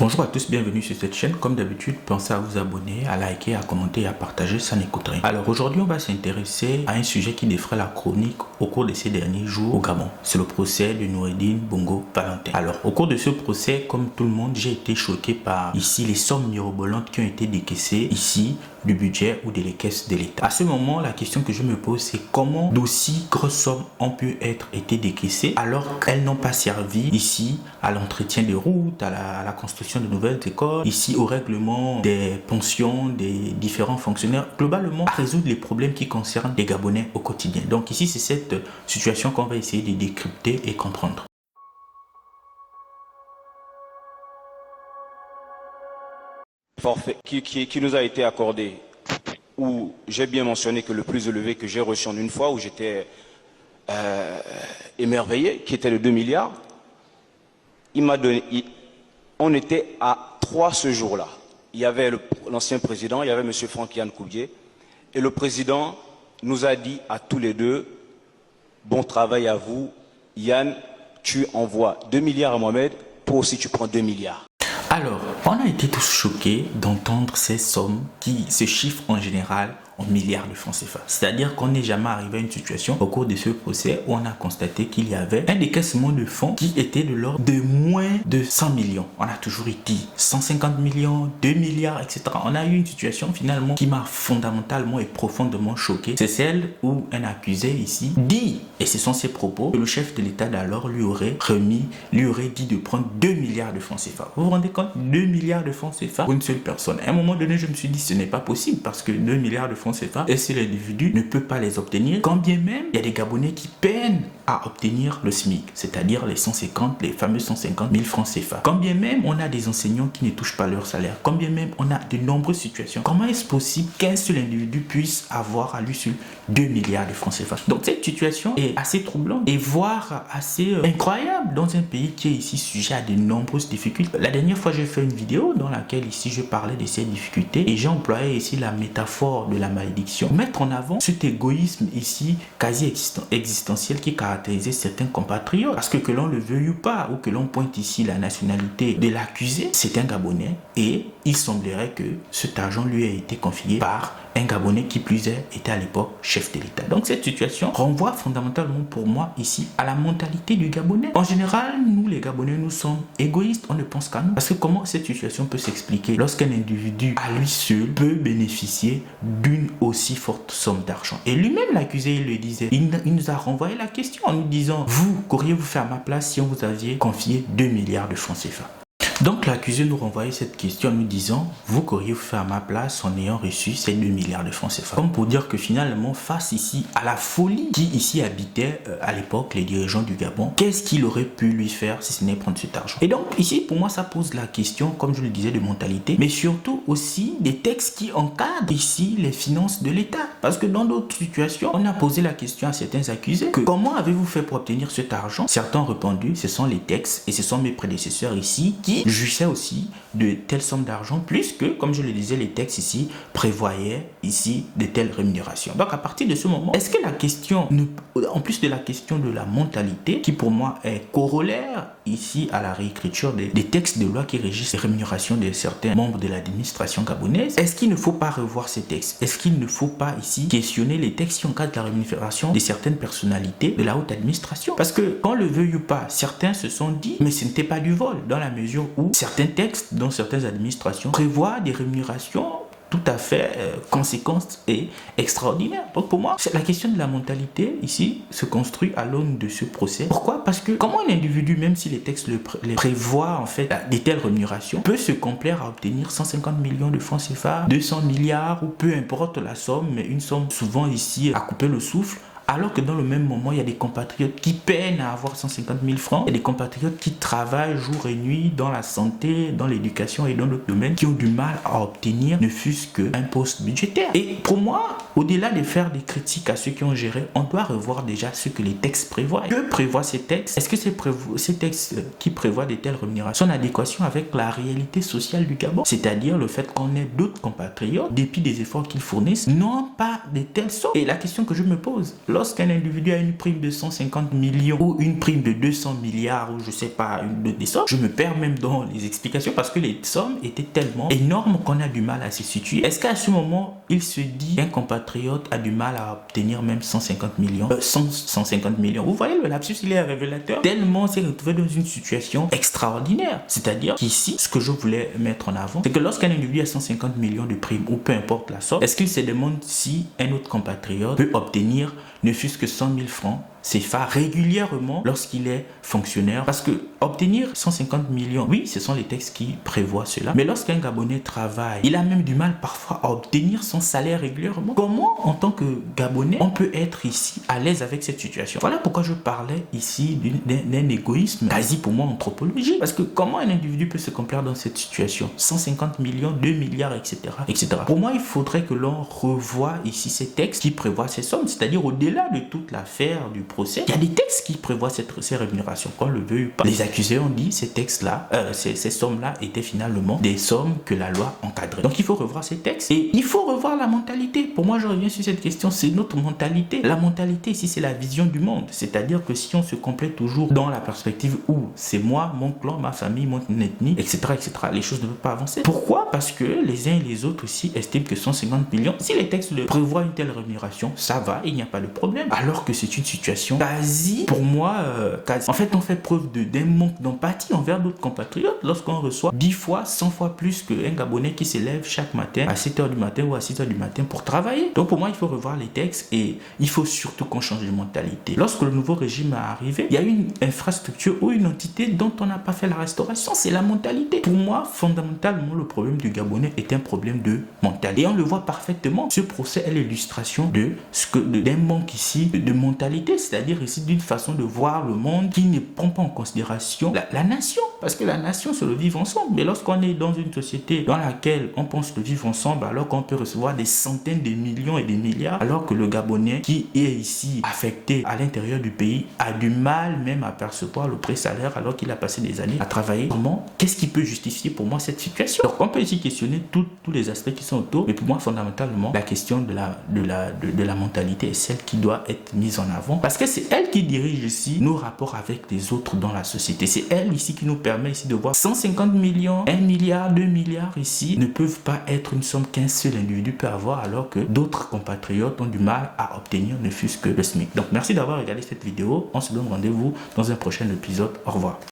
Bonjour à tous, bienvenue sur cette chaîne. Comme d'habitude, pensez à vous abonner, à liker, à commenter et à partager, ça n'écoute rien. Alors aujourd'hui, on va s'intéresser à un sujet qui défraie la chronique au cours de ces derniers jours au Gabon. C'est le procès de Noureddine Bongo Valentin. Alors au cours de ce procès, comme tout le monde, j'ai été choqué par ici les sommes mirobolantes qui ont été décaissées ici du budget ou des caisses de l'État. À ce moment, la question que je me pose, c'est comment d'aussi grosses sommes ont pu être décaissées alors qu'elles n'ont pas servi ici à l'entretien des routes, à la construction de nouvelles écoles, ici au règlement des pensions des différents fonctionnaires, globalement à résoudre les problèmes qui concernent les Gabonais au quotidien. Donc ici, c'est cette situation qu'on va essayer de décrypter et comprendre. Forfait qui nous a été accordé, où j'ai bien mentionné que le plus élevé que j'ai reçu en une fois, où j'étais émerveillé, qui était de 2 milliards, il m'a donné, on était à 3 ce jour-là. Il y avait l'ancien président, il y avait M. Franck-Yann Koubié, et le président nous a dit à tous les deux, bon travail à vous, Yann, tu envoies 2 milliards à Mohamed, toi aussi tu prends 2 milliards. Alors, on a été tous choqués d'entendre ces sommes qui se chiffrent en général en milliards de francs CFA. C'est-à-dire qu'on n'est jamais arrivé à une situation au cours de ce procès où on a constaté qu'il y avait un décaissement de fonds qui était de l'ordre de moins de 100 millions. On a toujours dit 150 millions, 2 milliards, etc. On a eu une situation finalement qui m'a fondamentalement et profondément choqué. C'est celle où un accusé ici dit, et ce sont ses propos, que le chef de l'État d'alors lui aurait dit de prendre 2 milliards de francs CFA. Vous vous rendez compte? 2 milliards de francs CFA pour une seule personne. À un moment donné, je me suis dit, ce n'est pas possible parce que 2 milliards de francs CFA, et si l'individu ne peut pas les obtenir, quand bien même il y a des Gabonais qui peinent à obtenir le SMIC, c'est-à-dire les fameux 150 000 francs CFA. Quand bien même on a des enseignants qui ne touchent pas leur salaire, quand bien même on a de nombreuses situations, comment est-ce possible qu'un seul individu puisse avoir à lui seul 2 milliards de francs CFA? Donc cette situation est assez troublante et voire assez incroyable dans un pays qui est ici sujet à de nombreuses difficultés. La dernière fois, j'ai fait une vidéo dans laquelle ici je parlais de ces difficultés et j'ai employé ici la métaphore de la malédiction. Mettre en avant cet égoïsme ici quasi existentiel qui caractérisait certains compatriotes. Parce que l'on le veuille ou pas, ou que l'on pointe ici la nationalité de l'accusé, c'est un Gabonais et il semblerait que cet argent lui a été confié par un Gabonais qui plus est était à l'époque chef de l'État. Donc cette situation renvoie fondamentalement pour moi ici à la mentalité du Gabonais. En général, nous les Gabonais, nous sommes égoïstes, on ne pense qu'à nous. Parce que comment cette situation peut s'expliquer lorsqu'un individu à lui seul peut bénéficier d'une aussi forte somme d'argent? Et lui-même l'accusé, il le disait, il nous a renvoyé la question en nous disant, vous, qu'auriez-vous fait à ma place si on vous aviez confié 2 milliards de francs CFA? Donc l'accusé nous renvoyait cette question en nous disant, vous qu'auriez-vous fait à ma place en ayant reçu ces 2 milliards de francs CFA? Comme pour dire que finalement, face ici à la folie qui ici habitait à l'époque les dirigeants du Gabon, qu'est-ce qu'il aurait pu lui faire si ce n'est prendre cet argent? Et donc ici, pour moi, ça pose la question, comme je le disais, de mentalité, mais surtout aussi des textes qui encadrent ici les finances de l'État. Parce que dans d'autres situations, on a posé la question à certains accusés que comment avez-vous fait pour obtenir cet argent? Certains ont répondu, ce sont les textes et ce sont mes prédécesseurs ici qui jugeait aussi de telles sommes d'argent, plus que, comme je le disais, les textes ici prévoyaient ici de telles rémunérations. Donc à partir de ce moment, est-ce que la question, en plus de la question de la mentalité, qui pour moi est corollaire ici à la réécriture des textes de loi qui régissent les rémunérations de certains membres de l'administration gabonaise, est-ce qu'il ne faut pas revoir ces textes? Est-ce qu'il ne faut pas ici questionner les textes qui encadrent la rémunération de certaines personnalités de la haute administration? Parce que, qu'on le veuille ou pas, certains se sont dit, mais ce n'était pas du vol, dans la mesure où certains textes dans certaines administrations prévoient des rémunérations tout à fait conséquentes et extraordinaires. Donc pour moi, la question de la mentalité ici se construit à l'aune de ce procès. Pourquoi? Parce que comment un individu, même si les textes les prévoient en fait des telles rémunérations, peut se complaire à obtenir 150 millions de francs CFA, 200 milliards ou peu importe la somme, mais une somme souvent ici à couper le souffle, alors que dans le même moment, il y a des compatriotes qui peinent à avoir 150 000 francs. Il y a des compatriotes qui travaillent jour et nuit dans la santé, dans l'éducation et dans d'autres domaines, qui ont du mal à obtenir ne fût-ce qu'un poste budgétaire. Et pour moi, au-delà de faire des critiques à ceux qui ont géré, on doit revoir déjà ce que les textes prévoient. Que prévoient ces textes? Est-ce que ces textes qui prévoient de telles rémunérations sont en adéquation avec la réalité sociale du Gabon? C'est-à-dire le fait qu'on ait d'autres compatriotes, dépit des efforts qu'ils fournissent, n'ont pas de telles sommes. Et la question que je me pose, lorsqu'un individu a une prime de 150 millions ou une prime de 200 milliards ou je sais pas, des sommes, je me perds même dans les explications parce que les sommes étaient tellement énormes qu'on a du mal à se situer. Est-ce qu'à ce moment, il se dit qu'un compatriote a du mal à obtenir même 150 millions 150 millions. Vous voyez, le lapsus, il est révélateur. Tellement s'est retrouvé dans une situation extraordinaire. C'est-à-dire qu'ici, ce que je voulais mettre en avant, c'est que lorsqu'un individu a 150 millions de primes ou peu importe la somme, est-ce qu'il se demande si un autre compatriote peut obtenir ne fût-ce que 100 000 francs CFA régulièrement lorsqu'il est fonctionnaire? Parce que obtenir 150 millions, oui, ce sont les textes qui prévoient cela, mais lorsqu'un Gabonais travaille, il a même du mal parfois à obtenir son salaire régulièrement. Comment, en tant que Gabonais, on peut être ici à l'aise avec cette situation? Voilà pourquoi je parlais ici d'un égoïsme quasi pour moi anthropologique. Parce que comment un individu peut se complaire dans cette situation? 150 millions, 2 milliards, etc., etc. Pour moi, il faudrait que l'on revoie ici ces textes qui prévoient ces sommes, c'est-à-dire au-delà de toute l'affaire du procès, il y a des textes qui prévoient ces rémunérations, qu'on le veuille ou pas. Les accusés ont dit ces textes-là, ces sommes-là étaient finalement des sommes que la loi encadrait. Donc il faut revoir ces textes et il faut revoir la mentalité. Pour moi, je reviens sur cette question, c'est notre mentalité. La mentalité ici, c'est la vision du monde. C'est-à-dire que si on se complète toujours dans la perspective où c'est moi, mon clan, ma famille, mon ethnie, etc., etc., les choses ne peuvent pas avancer. Pourquoi? Parce que les uns et les autres aussi estiment que 150 millions, si les textes prévoient une telle rémunération, ça va, il n'y a pas de problème. Alors que c'est une situation quasi, pour moi, quasi. En fait, on fait preuve d'un manque d'empathie envers d'autres compatriotes lorsqu'on reçoit 10 fois, 100 fois plus qu'un Gabonais qui se lève chaque matin à 7h du matin ou à 6h du matin pour travailler. Donc pour moi, il faut revoir les textes et il faut surtout qu'on change de mentalité. Lorsque le nouveau régime est arrivé, il y a une infrastructure ou une entité dont on n'a pas fait la restauration, c'est la mentalité. Pour moi, fondamentalement, le problème du Gabonais est un problème de mentalité. Et on le voit parfaitement. Ce procès est l'illustration d'un manque ici de mentalité, c'est-à-dire ici d'une façon de voir le monde qui ne prend pas en considération la nation. Parce que la nation, c'est le vivre ensemble. Mais lorsqu'on est dans une société dans laquelle on pense le vivre ensemble, alors qu'on peut recevoir des centaines de millions et des milliards, alors que le Gabonais qui est ici affecté à l'intérieur du pays a du mal même à percevoir le pré-salaire alors qu'il a passé des années à travailler. Comment? Qu'est-ce qui peut justifier pour moi cette situation? Donc on peut ici questionner tous les aspects qui sont autour, mais pour moi fondamentalement la question de la mentalité est celle qui doit être mise en avant parce que c'est elle qui dirige ici nos rapports avec les autres dans la société. C'est elle ici qui nous permet ici de voir 150 millions, 1 milliard, 2 milliards ici ne peuvent pas être une somme qu'un seul individu peut avoir alors que d'autres compatriotes ont du mal à obtenir ne fût-ce que le SMIC. Donc merci d'avoir regardé cette vidéo. On se donne rendez-vous dans un prochain épisode. Au revoir.